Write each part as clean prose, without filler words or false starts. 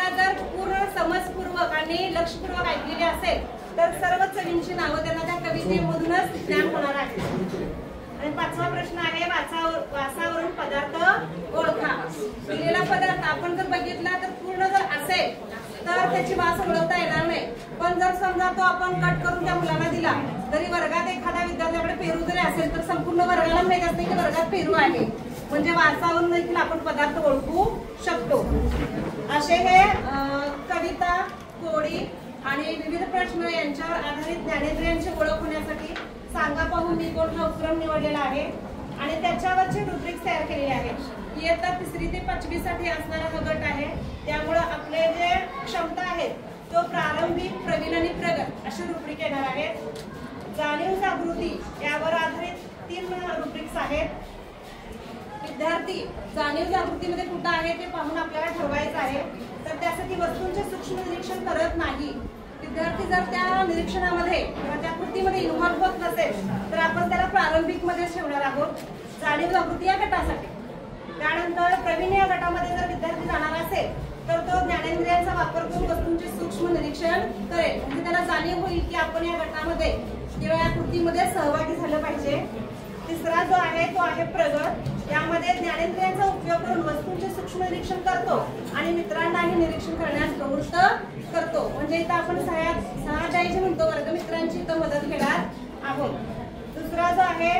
कविता जर पूर्ण समजपूर्वक आणि लक्षपूर्वक ऐकलेली असेल तर सर्व चवींची नावं त्यांना त्या कवितेमधूनच ज्ञान होणार आहे. आणि 5वा प्रश्न आहे वासावरून पदार्थ ओळखा. दिलेला पदार्थ आपण जर बघितला तर पूर्ण जर असेल तर त्याची वास ओळखता येणार नाही. पण जर समजा तो आपण कट करून त्या मुलांना दिला तरी वर्गात एखाद्या विद्यार्थ्याकडे पेरू जरी असेल तर संपूर्ण वर्गाला माहित असते की वर्गात पेरू आहे. म्हणजे वासावरून देखील आपण पदार्थ ओळखू शकतो. असे हे कविता, कोडी आणि विविध प्रश्न यांच्यावर आधारित ज्ञानेंद्रियांची ओळख होण्यासाठी सांगा पाहून मी कोण हा उपक्रम निवडलेला आहे आणि त्याच्यावरचे रुब्रिक्स तयार केलेले आहेत. इयत्ता 3री ते 5वी साठी असणारा हा गट आहे. त्यामुळे आपले जे क्षमता आहेत तो प्रारंभिक, प्रवीण आणि प्रगत अशी रुब्रिक येणार आहेत. जाणीव जागृती यावर आधारित 3 रुब्रिक्स आहेत. विद्यार्थी जाणीव जागृतीमध्ये कुठं आहे ते पाहून आपल्याला ठरवायचं आहे. तर त्यासाठी वस्तूंचे सूक्ष्म निरीक्षण करत नाही. विद्यार्थी जर त्या निरीक्षणामध्ये किंवा त्या कृतीमध्ये इन्व्हॉल्व होत नसेल तर आपण त्याला प्रारंभिक मध्ये ठेवणार आहोत जाणीव जागृती या गटासाठी. त्यानंतर प्रवीण या गटामध्ये जर विद्यार्थी जाणार असेल तर तो ज्ञानेंद्रियांचा वापर करून वस्तूंचे सूक्ष्म निरीक्षण करेल. म्हणजे त्याला जाणीव होईल की आपण या गटामध्ये किंवा या कृतीमध्ये सहभागी झालं पाहिजे. 3रा जो आहे तो आहे प्रगत. यामध्ये ज्ञानेंद्रियांचा उपयोग करून वस्तूंचे सूक्ष्म निरीक्षण करतो आणि मित्रांनाही निरीक्षण करण्यास प्रवृत्त करतो. म्हणजे इथं आपण सहाध्यायी म्हणतो वर्गमित्रांची इथं मदत घेणार आहोत. 2रा जो आहे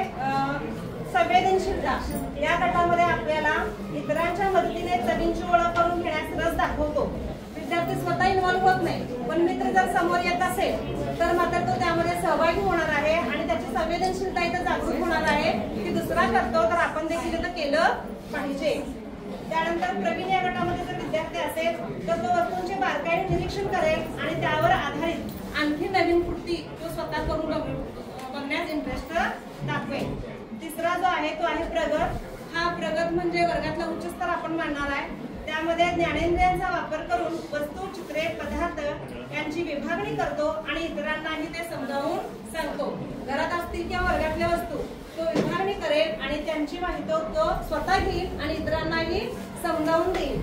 संवेदनशीलता. या गटामध्ये आपल्याला इतरांच्या मदतीने चवींची ओळख करून घेण्यास रस दाखवतो. विद्यार्थी स्वतः इन्व्हॉल्व होत नाही पण मित्र जर समोर येत असेल तर मात्र तो त्यामध्ये सहभागी होणार आहे आणि त्याची संवेदनशीलता इथं जागृत होणार आहे की दुसरा करतो तर आपण देखील इथं केलं पाहिजे. त्यानंतर प्रवीण या गटामध्ये जर विद्यार्थी असेल तर तो वस्तूंचे बारकाईने निरीक्षण करेल आणि त्यावर आधारित आणखी नवीन कृती तो स्वतः करून बघण्यास इंटरेस्ट दाखवेल. 3रा जो आहे तो आहे प्रगत. हा प्रगत म्हणजे वर्गातला उच्च स्तर आपण मानणार आहे. त्यामध्ये ज्ञानेंद्रियांचा वापर करून वस्तू, चित्रे, पदार्थ यांची विभागणी करतो आणि इतरांनाही ते समजावून सांगतो. घरात असतील किंवा वर्गातल्या वस्तू तो विभागणी करेल आणि त्यांची माहिती तो स्वतः घेईल आणि इतरांनाही समजावून देईल.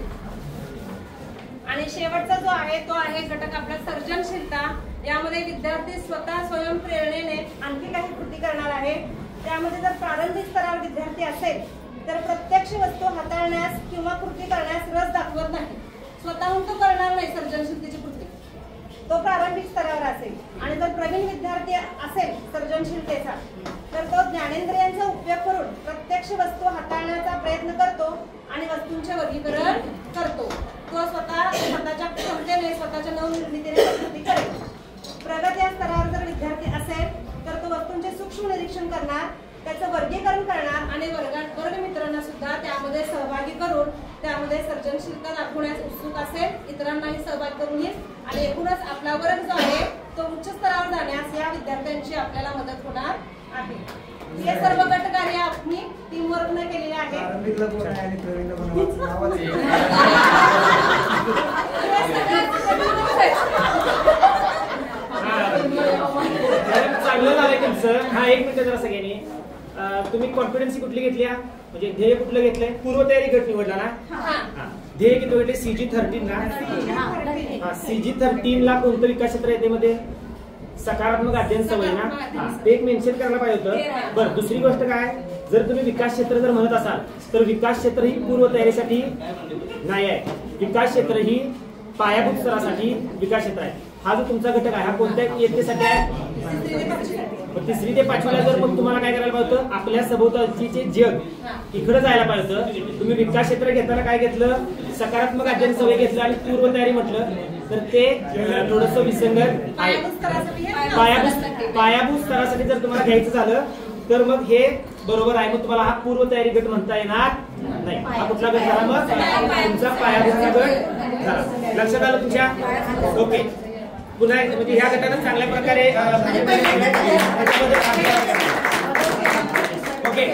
आणि शेवटचा जो आहे तो आहे घटक आपला सर्जनशीलता. यामध्ये विद्यार्थी स्वतः स्वयंप्रेरणेने आणखी काही कृती करणार आहे. त्यामध्ये जर प्रारंभिक स्तरावर विद्यार्थी असेल तर प्रत्यक्ष वस्तू हाताळण्यास किंवा कृती करण्यास रस दाखवत नाही. स्वतःहून तो करणार नाही सर्जनशीलतेची कृती, तो प्रारंभिक स्तरावर असेल. आणि जर प्रवीण विद्यार्थी असेल सर्जनशीलतेचा तर तो ज्ञानेंद्रियांचा उपयोग करून प्रत्यक्ष वस्तू हाताळण्याचा प्रयत्न करतो आणि वस्तूंचे वर्गीकरण करतो. तो स्वतःच्या क्षमतेने स्वतःच्या नवनिर्मितीने कृती करेल. प्रगत या स्तरावर जर विद्यार्थी असेल तर तो वस्तूंचे सूक्ष्म निरीक्षण करणार, त्याचं वर्गीकरण करणार आणि वर्गमित्रांना सुद्धा त्यामध्ये सहभागी करून त्यामध्ये सर्जनशीलता दाखवण्यास उत्सुक असेल, इतरांनाही सहभागी करून येईल आणि एकूणच आपला वर्ग जो आहे तो उच्च स्तरावर जाण्यास या विद्यार्थ्यांची आपल्याला मदत होणार आहे. हे सर्व गट कार्य आम्ही टीमवर्क न केलेले आहे. चांगलं झालंय तुमचं. हा 1 मिनिट जरा सगळ्यांनी तुम्ही कॉन्फिडन्सी कुठली घेतली म्हणजे ध्येय कुठलं घेतलंय? पूर्वतयारी गट निवडला ना. ध्येय किती घेतले? CG13 ना. CG13 ला कोणतं विकास क्षेत्र येते मध्ये? सकारात्मक अध्ययन सवय ना. ते एक मेन्शन करायला पाहिजे होतं. बरं, दुसरी गोष्ट काय, जर तुम्ही विकास क्षेत्र जर म्हणत असाल तर विकास क्षेत्र ही पूर्वतयारीसाठी नाही आहे. विकास क्षेत्र ही पायाभूत स्तरासाठी विकास क्षेत्र आहे. हा जो तुमचा घटक आहे हा कोणत्या इयत्तेसाठी आहे? 3री ते 5वीला. जर मग तुम्हाला काय करायला पाहिजे होतं? आपल्या सभोवतालचे जग इकडे जायला पाहिजे होतं. तुम्ही विकास क्षेत्र घेताना काय घेतलं? सकारात्मक अध्ययन सवय घेतलं आणि पूर्वतयारी म्हटलं तर ते थोडस विसंगत आहे. पायाभूत स्तरासाठी जर तुम्हाला घ्यायचं झालं तर मग हे बरोबर आहे. मग तुम्हाला हा पूर्वतयारी गट म्हणता येणार नाही. हा कुठला गट झाला? मग तुमचा पायाभूतचा गट झाला. लक्षात आलं तुमच्या? ओके. पुन्हा म्हणजे ह्या गटानं चांगल्या प्रकारे ओके.